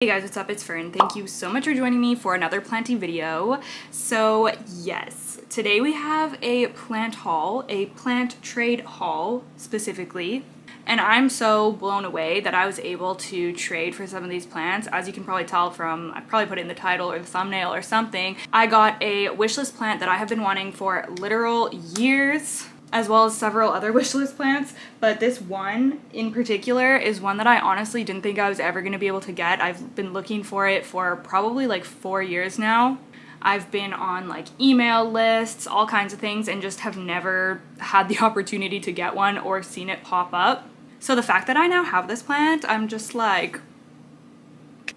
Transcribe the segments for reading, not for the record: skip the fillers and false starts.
Hey guys, what's up? It's Fern. Thank you so much for joining me for another planty video. So yes, today we have a plant haul, a plant trade haul specifically. And I'm so blown away that I was able to trade for some of these plants. As you can probably tell from, I probably put it in the title or the thumbnail or something, I got a wishlist plant that I have been wanting for literal years, as well as several other wishlist plants, but this one in particular is one that I honestly didn't think I was ever going to be able to get. I've been looking for it for probably like 4 years now. I've been on like email lists, all kinds of things, and just have never had the opportunity to get one or seen it pop up. So the fact that I now have this plant, I'm just like,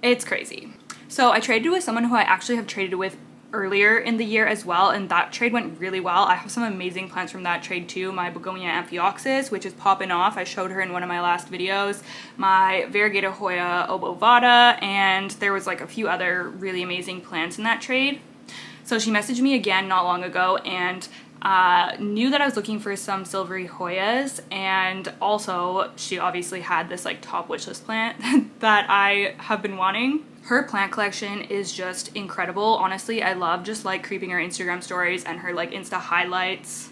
it's crazy. So I traded with someone who I actually have traded with earlier in the year as well, and that trade went really well. I have some amazing plants from that trade too. My begonia amphioxus, which is popping off. I showed her in one of my last videos. My variegated hoya obovata, and there was like a few other really amazing plants in that trade. So she messaged me again not long ago and knew that I was looking for some silvery hoyas, and also she obviously had this like top wishlist plant that I have been wanting. Her plant collection is just incredible. Honestly, I love just like creeping her Instagram stories and her like Insta highlights.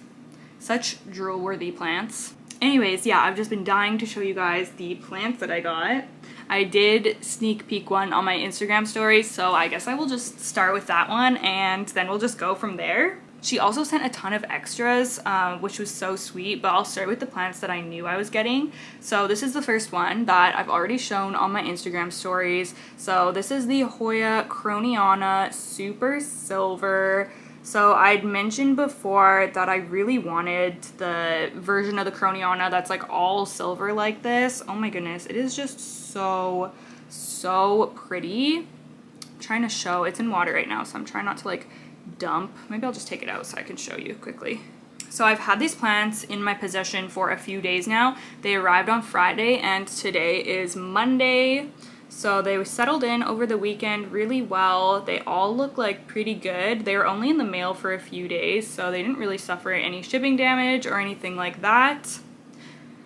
Such drool-worthy plants. Anyways, yeah, I've just been dying to show you guys the plants that I got. I did sneak peek one on my Instagram stories, so I guess I will just start with that one and then we'll just go from there. She also sent a ton of extras, which was so sweet, but I'll start with the plants that I knew I was getting. So this is the first one that I've already shown on my Instagram stories. So this is the Hoya Croniana Super Silver. So I'd mentioned before that I really wanted the version of the Croniana that's like all silver like this. Oh my goodness, it is just so pretty. I'm trying to show, it's in water right now, so I'm trying not to like dump. Maybe I'll just take it out so I can show you quickly. So I've had these plants in my possession for a few days now. They arrived on Friday and today is Monday. So they settled in over the weekend really well. They all look like pretty good. They were only in the mail for a few days, so they didn't really suffer any shipping damage or anything like that.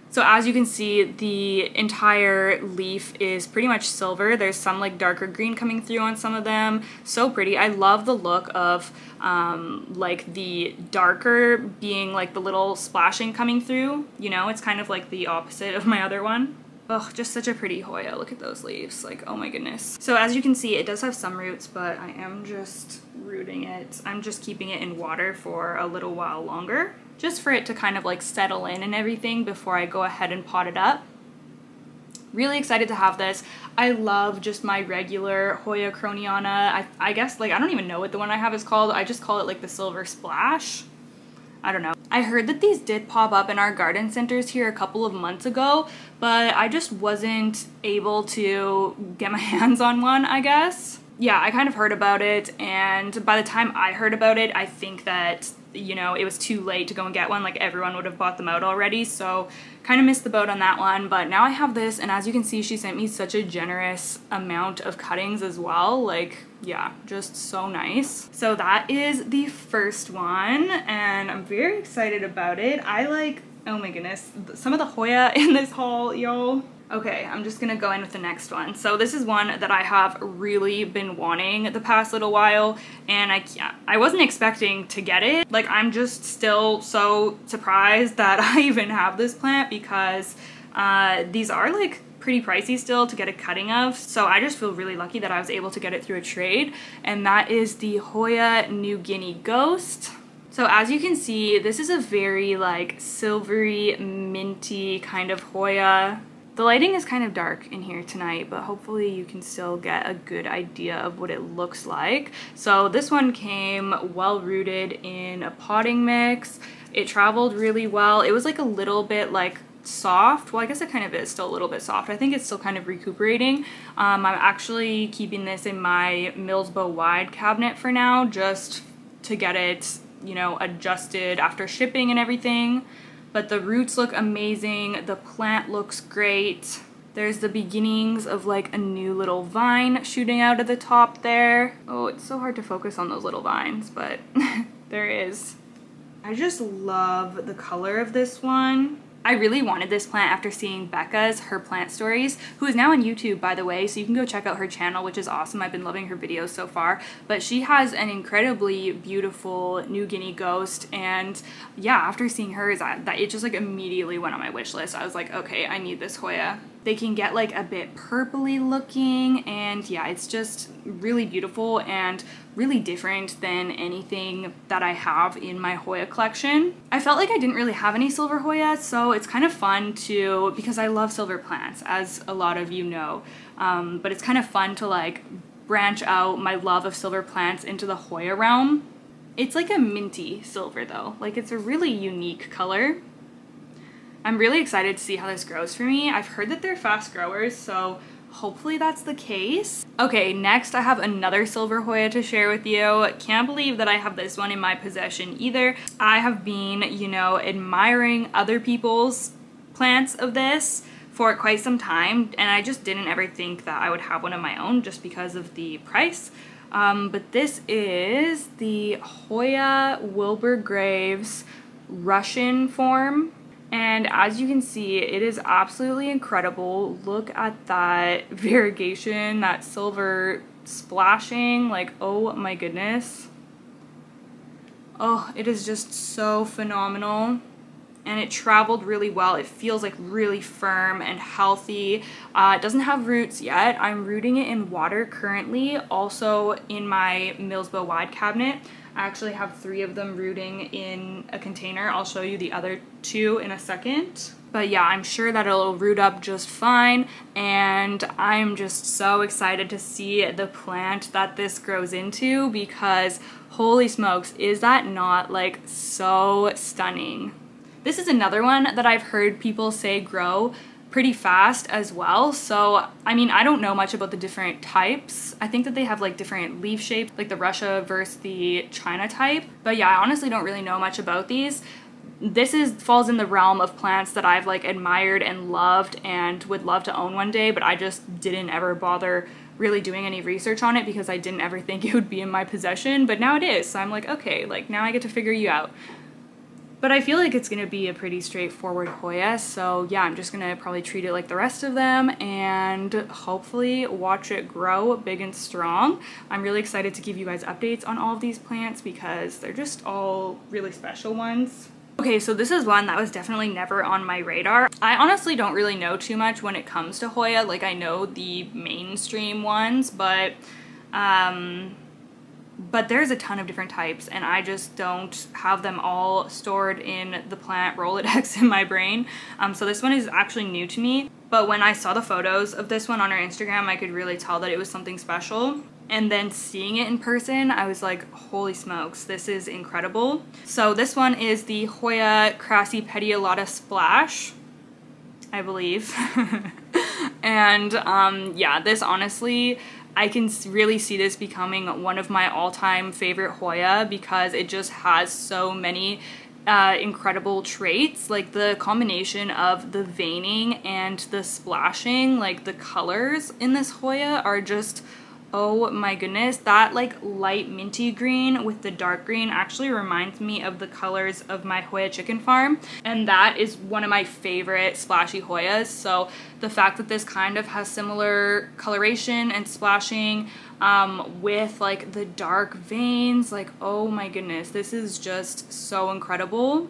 So as you can see, the entire leaf is pretty much silver. There's some like darker green coming through on some of them. So pretty. I love the look of like the darker being like the little splashing coming through. You know, it's kind of like the opposite of my other one. Oh, just such a pretty Hoya. Look at those leaves. Like, oh my goodness. So as you can see, it does have some roots, but I am just rooting it. I'm just keeping it in water for a little while longer, just for it to kind of like settle in and everything before I go ahead and pot it up. Really excited to have this. I love just my regular Hoya Croniana. I guess, like, I don't even know what the one I have is called. I just call it like the Silver Splash. I don't know. I heard that these did pop up in our garden centers here a couple of months ago, but I just wasn't able to get my hands on one, I guess. Yeah, I kind of heard about it, and by the time I heard about it, I think that, you know, it was too late to go and get one. Like, everyone would have bought them out already, so kind of missed the boat on that one. But now I have this, and as you can see, she sent me such a generous amount of cuttings as well. Like, yeah, just so nice. So that is the first one, and I'm very excited about it. I like, oh my goodness, some of the Hoya in this haul, y'all. Okay, I'm just gonna go in with the next one. So this is one that I have really been wanting the past little while, and I wasn't expecting to get it. Like, I'm just still so surprised that I even have this plant, because these are like pretty pricey still to get a cutting of. So I just feel really lucky that I was able to get it through a trade, and that is the Hoya New Guinea Ghost. So as you can see, this is a very like silvery, minty kind of Hoya. The lighting is kind of dark in here tonight, but hopefully you can still get a good idea of what it looks like. So this one came well rooted in a potting mix. It traveled really well. It was like a little bit like soft. Well, I guess it kind of is still a little bit soft. I think it's still kind of recuperating. I'm actually keeping this in my Millsbow wide cabinet for now, just to get it, you know, adjusted after shipping and everything. But the roots look amazing. The plant looks great. There's the beginnings of like a new little vine shooting out of the top there. Oh, it's so hard to focus on those little vines, but there is. I just love the color of this one. I really wanted this plant after seeing Becca's Her Plant Stories, who is now on YouTube, by the way, so you can go check out her channel, which is awesome. I've been loving her videos so far. But she has an incredibly beautiful New Guinea ghost, and yeah, after seeing hers, it just like immediately went on my wish list. I was like, okay, I need this Hoya. They can get like a bit purpley looking, and yeah, it's just really beautiful and really different than anything that I have in my Hoya collection. I felt like I didn't really have any silver Hoya, so it's kind of fun to, because I love silver plants, as a lot of you know, but it's kind of fun to like branch out my love of silver plants into the Hoya realm. It's like a minty silver though, like it's a really unique color. I'm really excited to see how this grows for me. I've heard that they're fast growers, so hopefully that's the case. Okay, next I have another silver Hoya to share with you. Can't believe that I have this one in my possession either. I have been, you know, admiring other people's plants of this for quite some time, and I just didn't ever think that I would have one of my own just because of the price. But this is the Hoya Wilbur Graves Russian form. And as you can see, it is absolutely incredible. Look at that variegation, that silver splashing, like, oh my goodness. Oh, it is just so phenomenal. And it traveled really well. It feels like really firm and healthy. It doesn't have roots yet. I'm rooting it in water currently, also in my Millsbo wide cabinet. I actually have 3 of them rooting in a container. I'll show you the other 2 in a second. But yeah, I'm sure that it'll root up just fine, and I'm just so excited to see the plant that this grows into, because holy smokes, is that not like so stunning? This is another one that I've heard people say grow pretty fast as well. So, I mean, I don't know much about the different types. I think that they have like different leaf shapes, like the Russia versus the China type. But yeah, I honestly don't really know much about these. This falls in the realm of plants that I've like admired and loved and would love to own one day, but I just didn't ever bother really doing any research on it because I didn't ever think it would be in my possession, but now it is. So I'm like, okay, like now I get to figure you out. But I feel like it's gonna be a pretty straightforward Hoya, so yeah, I'm just gonna probably treat it like the rest of them and hopefully watch it grow big and strong. I'm really excited to give you guys updates on all of these plants because they're just all really special ones. Okay, so this is one that was definitely never on my radar. I honestly don't really know too much when it comes to Hoya. Like, I know the mainstream ones, but there's a ton of different types, and I just don't have them all stored in the plant Rolodex in my brain. So this one is actually new to me, but when I saw the photos of this one on her Instagram, I could really tell that it was something special. And then seeing it in person, I was like, holy smokes, this is incredible. So this one is the Hoya Crassipetiolata Splash, I believe. And yeah, this honestly, I can really see this becoming one of my all-time favorite Hoya because it just has so many incredible traits. Like the combination of the veining and the splashing, like the colors in this Hoya are just, oh my goodness. That like light minty green with the dark green actually reminds me of the colors of my Hoya chicken farm, and that is one of my favorite splashy Hoyas. So the fact that this kind of has similar coloration and splashing with like the dark veins, like oh my goodness, this is just so incredible.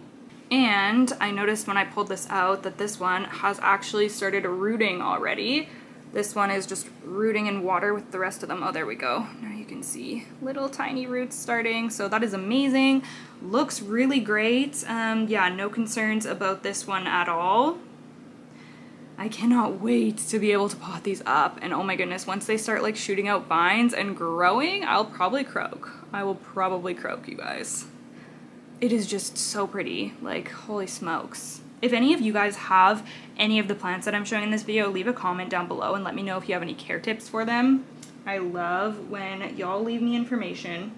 And I noticed when I pulled this out that this one has actually started rooting already. This one is just rooting in water with the rest of them. Oh, there we go. Now you can see little tiny roots starting. So that is amazing. Looks really great. Yeah, no concerns about this one at all. I cannot wait to be able to pot these up. And oh my goodness, once they start like shooting out vines and growing, I'll probably croak. I will probably croak, you guys. It is just so pretty. Like, holy smokes. If any of you guys have any of the plants that I'm showing in this video, leave a comment down below and let me know if you have any care tips for them. I love when y'all leave me information.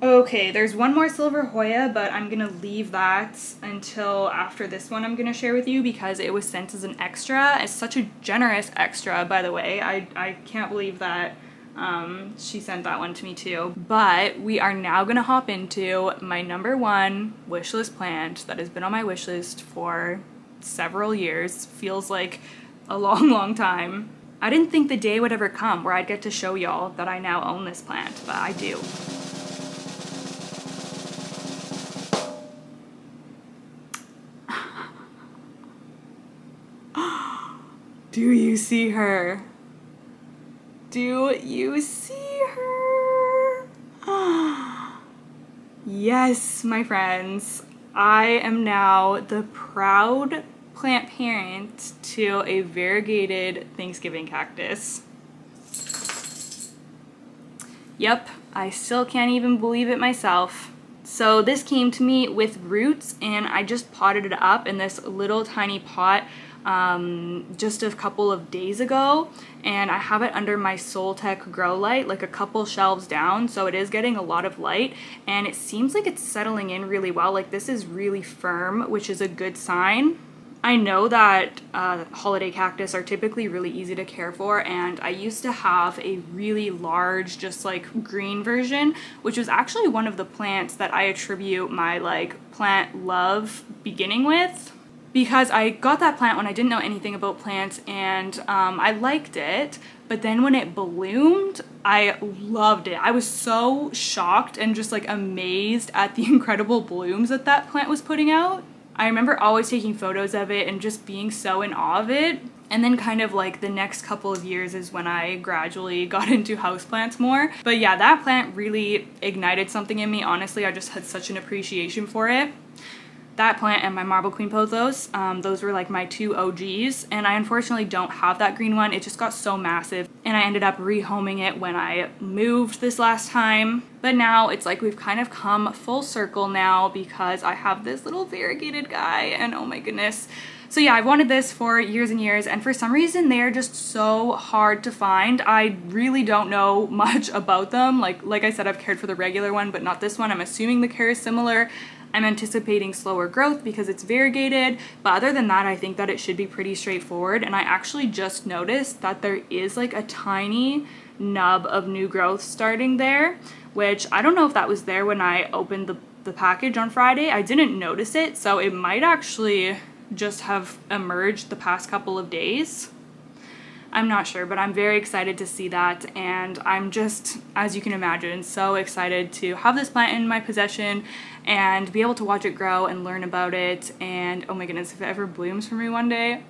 Okay, there's one more silver Hoya, but I'm gonna leave that until after this one I'm gonna share with you because it was sent as an extra. It's such a generous extra, by the way. I can't believe that she sent that one to me too. But we are now gonna hop into my #1 wishlist plant that has been on my wish list for several years. Feels like a long time. I didn't think the day would ever come where I'd get to show y'all that I now own this plant, but I do. Do you see her? Do you see her? Yes, my friends. I am now the proud plant parent to a variegated Thanksgiving cactus. Yep, I still can't even believe it myself. So this came to me with roots, and I just potted it up in this little tiny pot just a couple of days ago, and I have it under my Soltech grow light, like a couple shelves down, so it is getting a lot of light, and it seems like it's settling in really well. Like, this is really firm, which is a good sign. I know that holiday cactus are typically really easy to care for, and I used to have a really large, just like green version, which was actually one of the plants that I attribute my like plant love beginning with, because I got that plant when I didn't know anything about plants, and I liked it, but then when it bloomed, I loved it. I was so shocked and just like amazed at the incredible blooms that that plant was putting out. I remember always taking photos of it and just being so in awe of it. And then kind of like the next couple of years is when I gradually got into houseplants more. But yeah, that plant really ignited something in me. Honestly, I just had such an appreciation for it. That plant and my Marble Queen Pothos, those were like my two OGs, and I unfortunately don't have that green one. It just got so massive, and I ended up rehoming it when I moved this last time. But now it's like we've kind of come full circle now, because I have this little variegated guy, and oh my goodness. So yeah, I've wanted this for years and years, and for some reason they're just so hard to find. I really don't know much about them. Like I said, I've cared for the regular one, but not this one. I'm assuming the care is similar. I'm anticipating slower growth because it's variegated, but other than that, I think that it should be pretty straightforward. And I actually just noticed that there is like a tiny nub of new growth starting there, which I don't know if that was there when I opened the package on Friday. I didn't notice it, so it might actually just have emerged the past couple of days. I'm not sure, but I'm very excited to see that, and I'm just, as you can imagine, so excited to have this plant in my possession and be able to watch it grow and learn about it. And oh my goodness, if it ever blooms for me one day,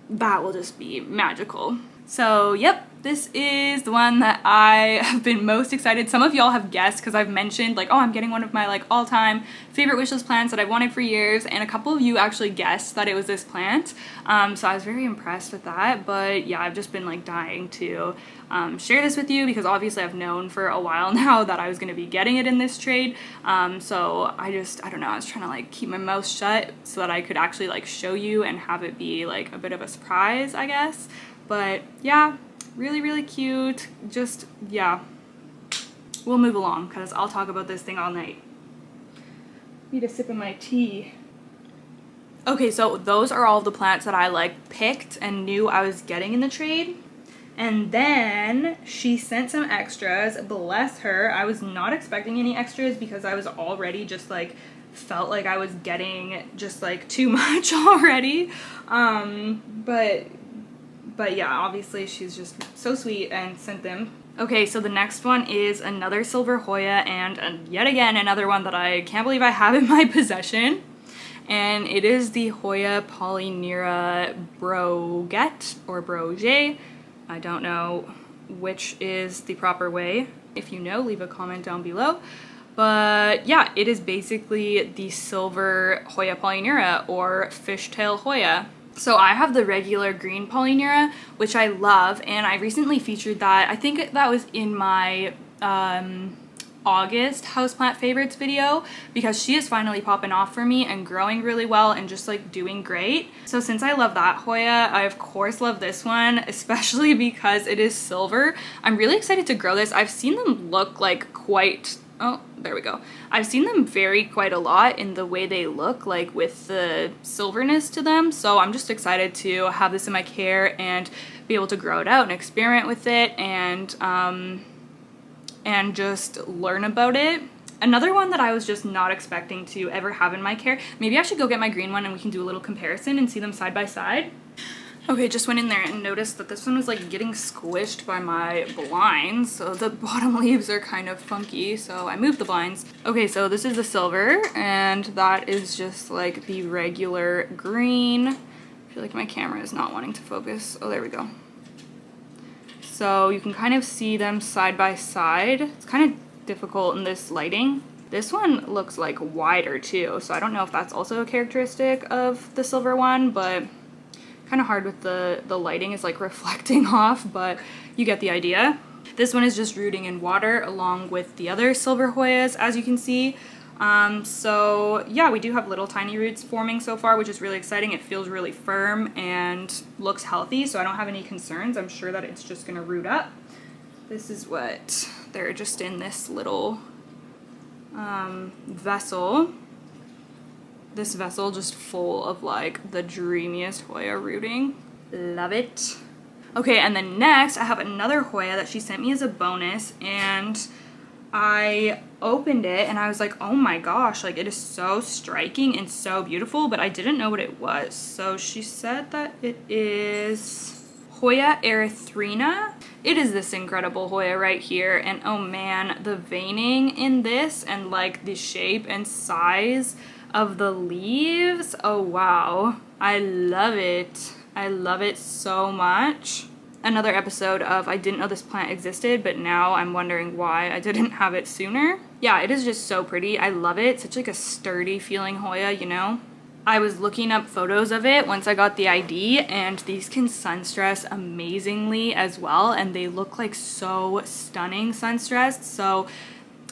that will just be magical. So yep, this is the one that I have been most excited. Some of y'all have guessed because I've mentioned like, oh, I'm getting one of my like all-time favorite wishlist plants that I've wanted for years, and a couple of you actually guessed that it was this plant. So I was very impressed with that. But yeah, I've just been like dying to share this with you, because obviously I've known for a while now that I was going to be getting it in this trade. So I don't know, I was trying to like keep my mouth shut so that I could actually like show you and have it be like a bit of a surprise, I guess. But yeah, really cute. Just, yeah, we'll move along because I'll talk about this thing all night. Need a sip of my tea. Okay, so those are all the plants that I like picked and knew I was getting in the trade. And then she sent some extras, bless her. I was not expecting any extras because I was already just like, felt like I was getting just like too much already. But yeah, obviously she's just so sweet and sent them. Okay, so the next one is another silver Hoya, and yet again another one that I can't believe I have in my possession. And it is the Hoya POLYNEURA BROGET or BROGET. I don't know which is the proper way. If you know, leave a comment down below. But yeah, it is basically the silver Hoya POLYNEURA or fishtail Hoya. So I have the regular green POLYNEURA, which I love, and I recently featured that. I think that was in my August houseplant favorites video, because she is finally popping off for me and growing really well and just like doing great. So since I love that Hoya, I of course love this one, especially because it is silver. I'm really excited to grow this. I've seen them look like quite, oh, there we go. I've seen them vary quite a lot in the way they look, like with the silverness to them. So I'm just excited to have this in my care and be able to grow it out and experiment with it and just learn about it. Another one that I was just not expecting to ever have in my care. Maybe I should go get my green one and we can do a little comparison and see them side by side. Okay, just went in there and noticed that this one was like getting squished by my blinds, so the bottom leaves are kind of funky, so I moved the blinds. Okay, so this is the silver, and that is just like the regular green. I feel like my camera is not wanting to focus. Oh, there we go. So you can kind of see them side by side. It's kind of difficult in this lighting. This one looks like wider too, so I don't know if that's also a characteristic of the silver one, but kind of hard with the lighting is like reflecting off, but you get the idea. This one is just rooting in water along with the other silver hoyas, as you can see. So yeah, we do have little tiny roots forming so far, which is really exciting. It feels really firm and looks healthy, so I don't have any concerns. I'm sure that it's just gonna root up. This is what they're just in, this little vessel. This vessel just full of like the dreamiest Hoya rooting. Love it. Okay, and then next I have another Hoya that she sent me as a bonus, and I opened it and I was like, oh my gosh, like it is so striking and so beautiful, but I didn't know what it was. So she said that it is Hoya ERYTHRINA. It is this incredible Hoya right here, and oh man, the veining in this and like the shape and size of the leaves, oh wow, I love it. I love it so much. Another episode of I didn't know this plant existed, but now I'm wondering why I didn't have it sooner. Yeah, it is just so pretty. I love it. Such like a sturdy feeling Hoya, you know? I was looking up photos of it once I got the ID, and these can sunstress amazingly as well, and they look like so stunning sunstressed, so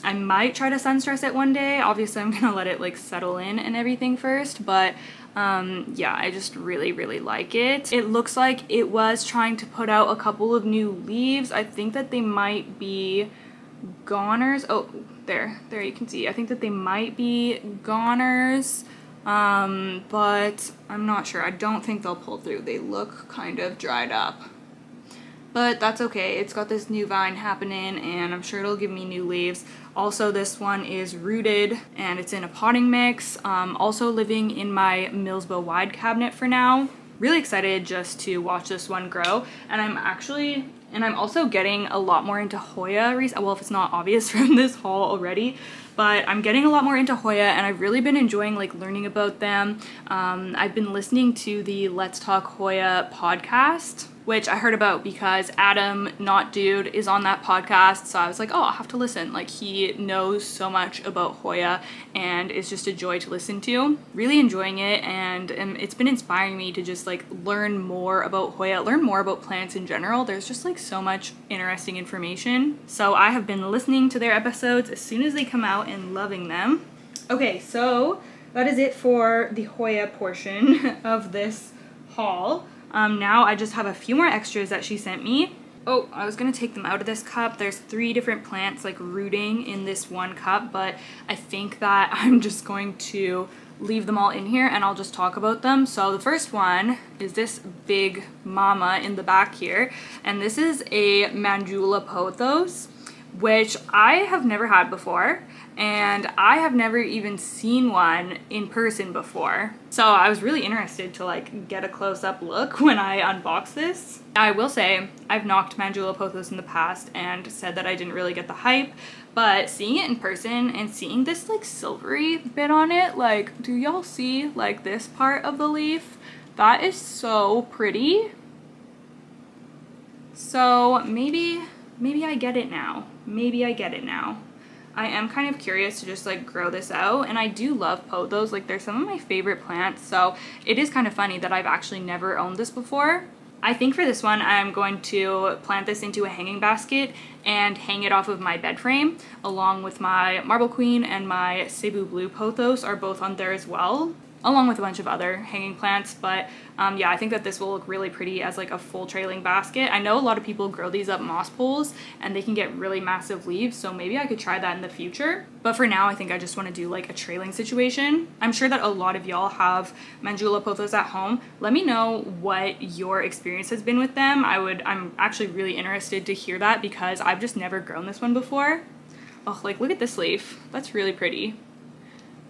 I might try to sunstress it one day. Obviously I'm gonna let it like settle in and everything first, but yeah, I just really like it. It looks like it was trying to put out a couple of new leaves. I think that they might be goners. Oh, there you can see. I think that they might be goners, but I'm not sure. I don't think they'll pull through. They look kind of dried up. But that's okay, it's got this new vine happening and I'm sure it'll give me new leaves. Also, this one is rooted and it's in a potting mix. Also living in my Millsbo wide cabinet for now. Really excited just to watch this one grow, and I'm also getting a lot more into Hoya well, if it's not obvious from this haul already, but I'm getting a lot more into Hoya and I've really been enjoying like learning about them. I've been listening to the Let's Talk Hoya podcast, which I heard about because Adam, not Dude, is on that podcast, so I was like, oh, I'll have to listen. Like, he knows so much about Hoya and it's just a joy to listen to. Really enjoying it, and it's been inspiring me to just like learn more about Hoya, learn more about plants in general. There's just like so much interesting information. So I have been listening to their episodes as soon as they come out and loving them. Okay, so that is it for the Hoya portion of this haul. Now I just have a few more extras that she sent me. Oh, I was gonna take them out of this cup. There's 3 different plants like rooting in this one cup, but I think that I'm just going to leave them all in here and I'll just talk about them. So the first one is this big mama in the back here, and this is a MANJULA pothos, which I have never had before, and I have never even seen one in person before. So I was really interested to like get a close-up look when I unbox this. I will say I've knocked MANJULA pothos in the past and said that I didn't really get the hype, but seeing it in person and seeing this like silvery bit on it, like, do y'all see like this part of the leaf? That is so pretty. So maybe I get it now. Maybe I get it now. I am kind of curious to just like grow this out, and I do love pothos. Like, they're some of my favorite plants, so it is kind of funny that I've actually never owned this before. I think for this one I'm going to plant this into a hanging basket and hang it off of my bed frame, along with my Marble Queen and my Cebu Blue pothos are both on there as well, along with a bunch of other hanging plants. But yeah, I think that this will look really pretty as like a full trailing basket. I know a lot of people grow these up moss poles and they can get really massive leaves, so maybe I could try that in the future. But for now, I think I just want to do like a trailing situation. I'm sure that a lot of y'all have MANJULA pothos at home. Let me know what your experience has been with them. I'm actually really interested to hear that because I've just never grown this one before. Oh, like look at this leaf. That's really pretty.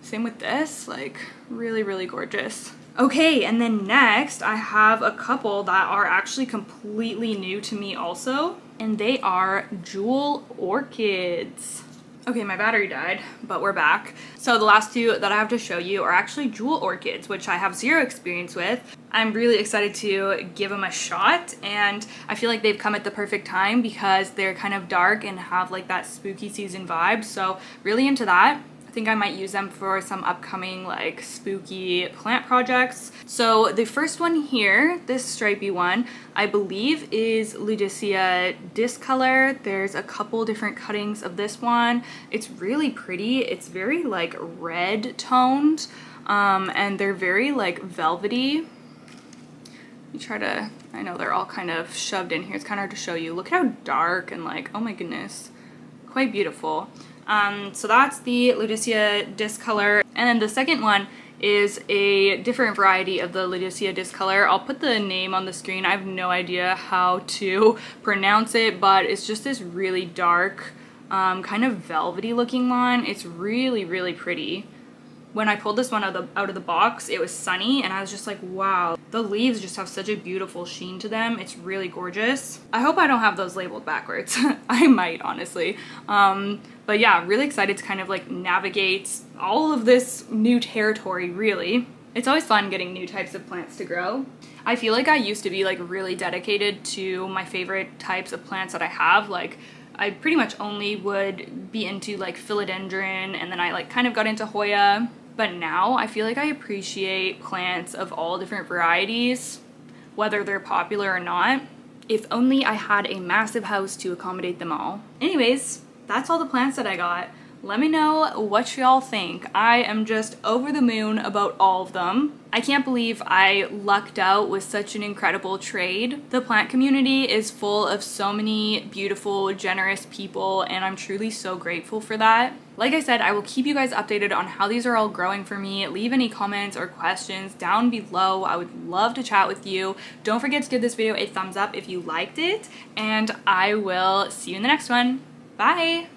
Same with this, like really, really gorgeous. Okay, and then next I have a couple that are actually completely new to me also, and they are jewel orchids. Okay, my battery died, but we're back. So the last two that I have to show you are actually jewel orchids, which I have zero experience with. I'm really excited to give them a shot, and I feel like they've come at the perfect time because they're kind of dark and have like that spooky season vibe, so really into that. I think I might use them for some upcoming like spooky plant projects. So the first one here, this stripy one, I believe is LUDISIA Discolor. There's a couple different cuttings of this one. It's really pretty. It's very like red toned, and they're very like velvety. You try to, I know they're all kind of shoved in here. It's kind of hard to show you. Look at how dark and like, oh my goodness, quite beautiful. So that's the LUDISIA Discolor, and then the second one is a different variety of the LUDISIA Discolor. I'll put the name on the screen. I have no idea how to pronounce it, but it's just this really dark, kind of velvety looking one. It's really, really pretty. When I pulled this one out of the box, it was sunny, and I was just like, wow, the leaves just have such a beautiful sheen to them. It's really gorgeous. I hope I don't have those labeled backwards. I might, honestly. But yeah, really excited to kind of like navigate all of this new territory, really. It's always fun getting new types of plants to grow. I feel like I used to be like really dedicated to my favorite types of plants that I have. Like, I pretty much only would be into like philodendron, and then I like kind of got into hoya. But now I feel like I appreciate plants of all different varieties, whether they're popular or not. If only I had a massive house to accommodate them all. Anyways, that's all the plants that I got. Let me know what y'all think. I am just over the moon about all of them. I can't believe I lucked out with such an incredible trade. The plant community is full of so many beautiful, generous people, and I'm truly so grateful for that. Like I said, I will keep you guys updated on how these are all growing for me. Leave any comments or questions down below. I would love to chat with you. Don't forget to give this video a thumbs up if you liked it, and I will see you in the next one. Bye!